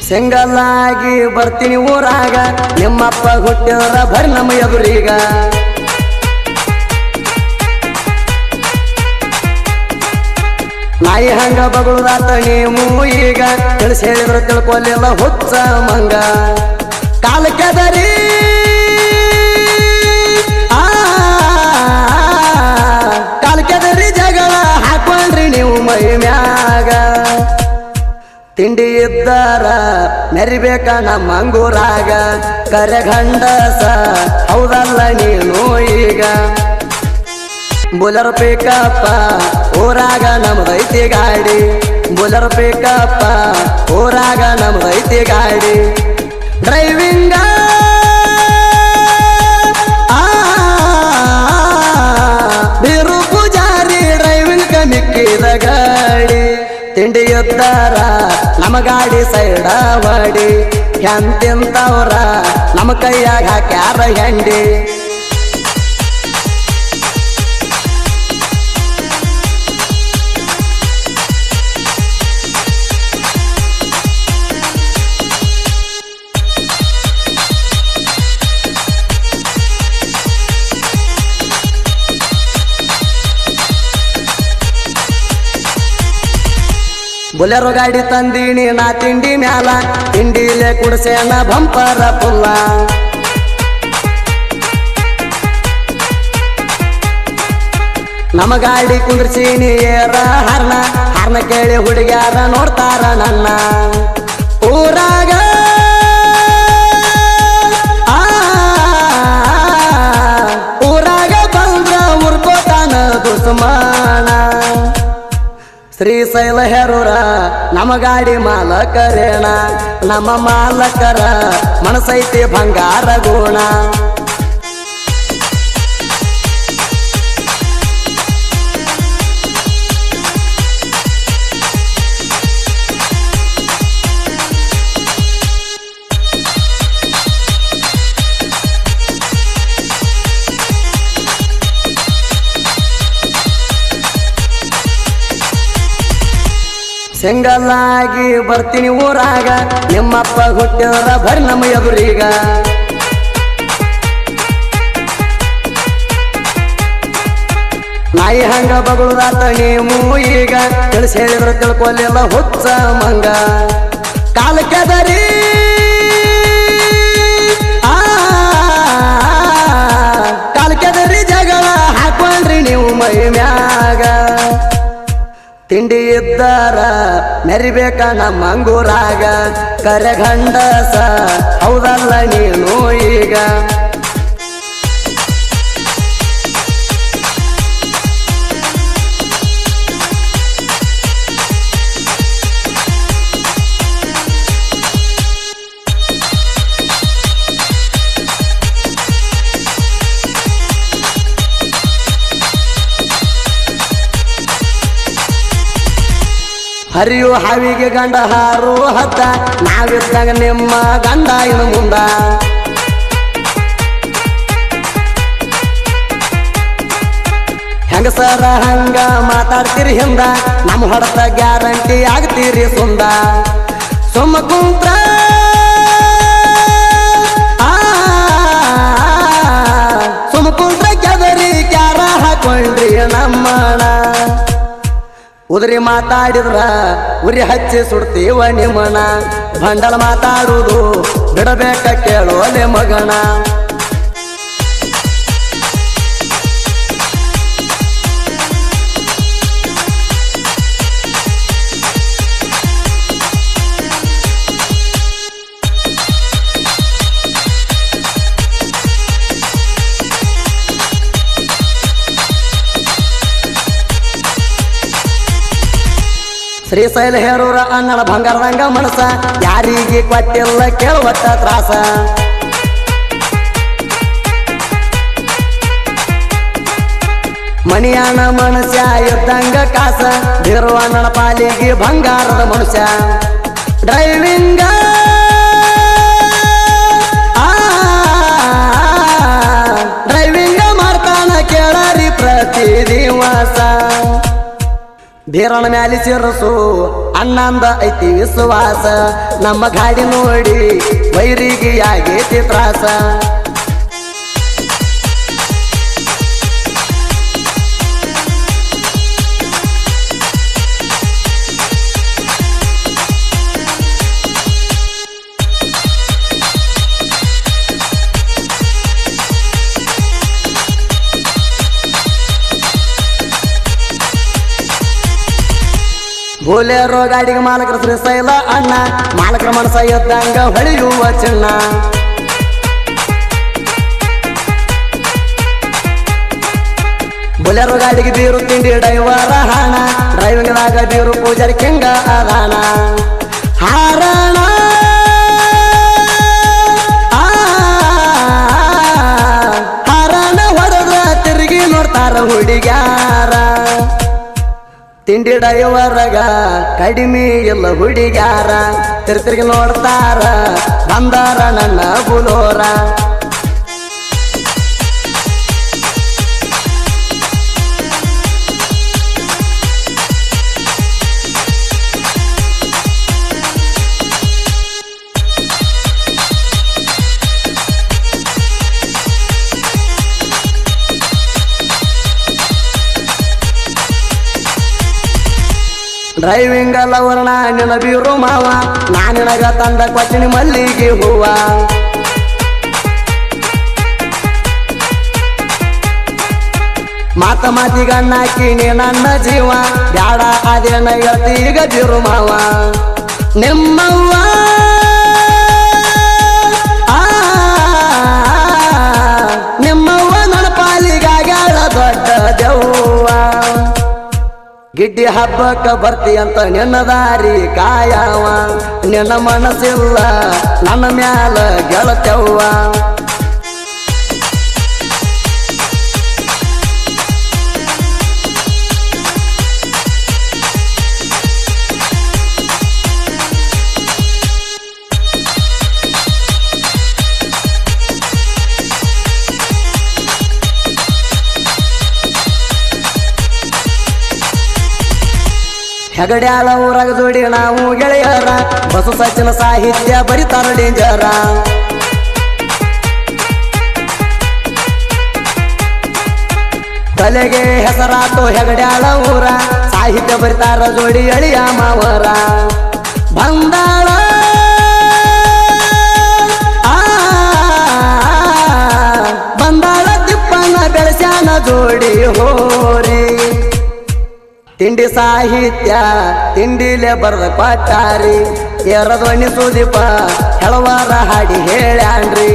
single ಆಗಿ ಬರ್ತೀನಿ ಊರಾಗ ನಿಮ್ಮಪ್ಪ ಹುಟ್ಟಿದ್ರ ಬರ್ರಿ ನಮ್ಮ ಎದುರೀಗ ನಾಯಿ ಹಂಗ ಬಗುಳದಾತ ನೀವು ಈಗ ತಿಳಿಸಿ ಹೇಳಿದ್ರು ತಿಳ್ಕೊಲಿಲ್ಲ ಹುಚ್ಚ ಮಂಗ ಕಾಲಕ್ಕೆದರಿ ಕಾಲಕ್ಕೆದರಿ ಜಗಳ ಹಾಕೊಂಡ್ರಿ ನೀವು ಮೈ ಮ್ಯಾಗ ತಿಂಡಿ ಇದ್ದಾರ ಮೆರಿಬೇಕ ನಮ್ಮ ಅಂಗೂರಾಗ ಕರೆಗಂಡಸ ಹೌದಲ್ಲ ನೀನು ಈಗ ಬುಲರ್ ಪಿಕಪ್ಪ ಊರಾಗ ನಮ್ದೈತಿ ಗಾಡಿ ಬುಲರ್ ಪಿಕಪ್ಪ ಊರಾಗ ನಮ್ದೈತಿ ಗಾಡಿ ಡ್ರೈವಿಂಗ ಬೀರು ಪೂಜಾರಿ ಡ್ರೈವಿಂಗ್ ಮಿಕ್ಕಿದ ಗಾಡಿ ತಿಂಡಿ ಇದ್ದಾರ ನಮ್ಮ ಗಾಡಿ ಸೈಡ ಹೊಡಿ ಎಂತಿಂತವ್ರ ನಮ್ಮ ಕೈಯಾಗ ಹಾಕ್ಯಾರ ಹೆಂಡಿ ಬುಲೆರೋ ಗಾಡಿ ತಂದೀನಿ ನಾ ತಿಂಡಿ ಮ್ಯಾಲ ತಿಂಡಿಲೆ ಕುಡ್ಸೇನ ಬಂಪರ ಪುಲ್ಲ ನಮ್ಮ ಗಾಡಿ ಕುಂದ್ರಸೀನಿ ಏರ ಹರ್ನ ಕೇಳಿ ಹುಡುಗ್ಯಾರ ನೋಡ್ತಾರ ನನ್ನ ಊರಾಗ ಊರಾಗ ಬಂದ್ರ ಉರ್ಕೋತಾನ ದುಸ್ಮಾನ ಶ್ರೀಶೈಲ ಹೆರೂರ ನಮ್ಮ ಗಾಡಿ ಮಾಲಕರೇಣ ನಮ್ಮ ಮಾಲಕರ ಮನಸೈತಿ ಬಂಗಾರ ಗುಣ ಸಿಂಗಲ್ ಆಗಿ ಬರ್ತೀನಿ ಊರಾಗ ನಿಮ್ಮಪ್ಪ ಹುಟ್ಟಿದ್ರ ಬರ್ರಿ ನಮ್ಮ ಎದುರೀಗ ನಾಯಿ ಹಂಗ ಬಗುಳದಾತ ನೀವು ಈಗ ತಿಳಿಸಿ ಹೇಳಿದ್ರು ತಿಳ್ಕೊಲಿಲ್ಲ ಹುಚ್ಚ ಮಂಗ ಕಾಲಕ್ಕೆದರಿ ಕಾಲಕ್ಕೆದರಿ ಜಗಳ ಹಾಕೊಂಡ್ರಿ ನೀವು ಮೈ ಮ್ಯಾಗ ತಿಂಡಿ ಇದ್ದಾರ ಮೆರಿಬೇಕ ನಮ್ಮ ಅಂಗೂರಾಗ ಕರೆಗಂಡಸ ಹೌದಲ್ಲ ನೀನು ಈಗ ಹರಿಯು ಹಾವಿಗೆ ಗಂಡ ಹಾರು ಹತ್ತ ನಾವಿದ್ದಾಗ ನಿಮ್ಮ ಗಂಡ ಇನ್ನು ಮುಂದ ಹೆಂಗಸರ ಹಂಗ ಮಾತಾಡ್ತೀರಿ ಹಿಂದ ನಮ್ಮ ಹೊಡೆತ ಗ್ಯಾರಂಟಿ ಆಗ್ತೀರಿ ಸುಂದ ಸುಮ್ಮ ಕುಂತ್ರ ಸುಮ್ಮ ಕುಂತ್ರ ಕೆದರಿ ಕ್ಯಾರ ಹಾಕೊಂಡ್ರಿ ನಮ್ಮಣ ಉದ್ರಿ ಮಾತಾಡಿದ್ರ ಉರಿ ಹಚ್ಚಿ ಸುಡ್ತೀವ ನಿಮ್ಮನ ಬಂಡಲ್ ಮಾತಾಡುವುದು ಬಿಡಬೇಕ ಕೇಳೋಲೆ ಮಗನ ಶ್ರೀಶೈಲ ಹೇರೂರ ಅಣ್ಣನ ಬಂಗಾರದಂಗ ಮನಸ ಯಾರಿಗೆ ಕೊಟ್ಟಿಲ್ಲ ಕೇಳುವಟ್ಟ ತ್ರಾಸ ಮಣಿಯನ ಮನುಷ್ಯ ಇದ್ದಂಗ ಕಾಸ ಬೀರುವಣ್ಣನ ಪಾಲಿಗೆ ಬಂಗಾರದ ಮನುಷ್ಯ ಡ್ರೈವಿಂಗ ಡ್ರೈವಿಂಗ ಮಾಡ್ತಾನ ಕೇಳರಿ ಪ್ರತಿ ದಿವಸ ಧೀರನ ಮ್ಯಾಲಿ ಸೇರಸು ಅಣ್ಣಂದ ಐತಿ ವಿಶ್ವಾಸ ನಮ್ಮ ಗಾಡಿ ನೋಡಿ ವೈರಿಗೆ ಆಗೈತಿ ತ್ರಾಸ ಬೋಲೆರೋ ಗಾಡಿಗೆ ಮಾಲಕರ ಶ್ರೀಶೈಲ ಅಣ್ಣ ಮಾಲಕರ ಮನಸ ಎದ್ದಂಗ ಹೊಳೆಯುವ ಚಿನ್ನ ಬೋಲೆರೋ ಗಾಡಿಗೆ ಬೀರು ತಿಂಡಿ ಡ್ರೈವರ ಹಣ ಡ್ರೈವಿಂಗ್ದಾಗ ಬೀರು ಪೂಜಾರಿ ಕೆಂಗ ಅದಾನ ಹಾರಣ ಹಾರಣ ಹೊಡೆದ್ರ ತಿರುಗಿ ನೋಡ್ತಾರ ಹುಡುಗ್ಯಾರ ತಿಂಡಿ ಡೈವರ್ಗ ಕಡಿಮೆ ಇಲ್ಲ ಹುಡುಗ್ಯಾರ ತಿರುಗಿ ನೋಡ್ತಾರ ಬಂದಾರ ನನ್ನ ಬುಲೋರ ಡ್ರೈವಿಂಗ್ ಲವರ್ ನಿನ್ನ ಬೀರು ಮಾವ ನಾನಿನಗ ತಂದ ಕೊಚ್ಚಿನಿ ಮಲ್ಲಿಗೆ ಹೂವ ಮಾತ ಮಾತಿಗಣ್ಣಾಕಿ ನೀ ನನ್ನ ಜೀವ ಬ್ಯಾಡ ಅದೇನ ಹೇಳ್ತಿ ಈಗ ಬೀರು ಮಾವ ನಿಮ್ಮವ್ವ ನಿಮ್ಮವ್ವ ನನ್ನ ಪಾಲಿಗಾಗ್ಯಾಳ ದೊಡ್ಡ ದೆವ್ವ ಗಿಡ್ಡಿ ಹಬ್ಬಕ್ಕ ಬರ್ತಿ ಅಂತ ನಿನ್ನ ದಾರಿ ಕಾಯವ ನಿನ್ನ ಮನಸ್ಸಿಲ್ಲ ನನ್ನ ಮ್ಯಾಲ ಗೆಳತ್ಯವ್ವ ಹೆಗಡ್ಯಾಳ ಊರಾಗ ಜೋಡಿ ನಾವು ಗೆಳೆಯರ ಬಸು ಸಚಿನ ಸಾಹಿತ್ಯ ಬರಿತಾರ ಡೇಂಜರ ತಲೆಗೆ ಹೆಸರಾತು ಹೆಗಡ್ಯಾಳ ಊರ ಸಾಹಿತ್ಯ ಬರಿತಾರ ಜೋಡಿ ಅಳಿಯ ಮಾವರ ಬಂದಾಳ ಬಂದಾಳ ತಿಪ್ಪನ ಬೆಳೆಸ್ಯಾನ ಜೋಡಿ ಹೋರಿ ತಿಂಡಿ ಸಾಹಿತ್ಯ ತಿಂಡಿಲೆ ಬರದ ಕೊಟ್ಟಾರಿ ಎರಧ್ವನಿ ಸುದೀಪ ಹೆಳವಾರ ಹಾಡಿ ಹೇಳ್ಯಾನ್ರಿ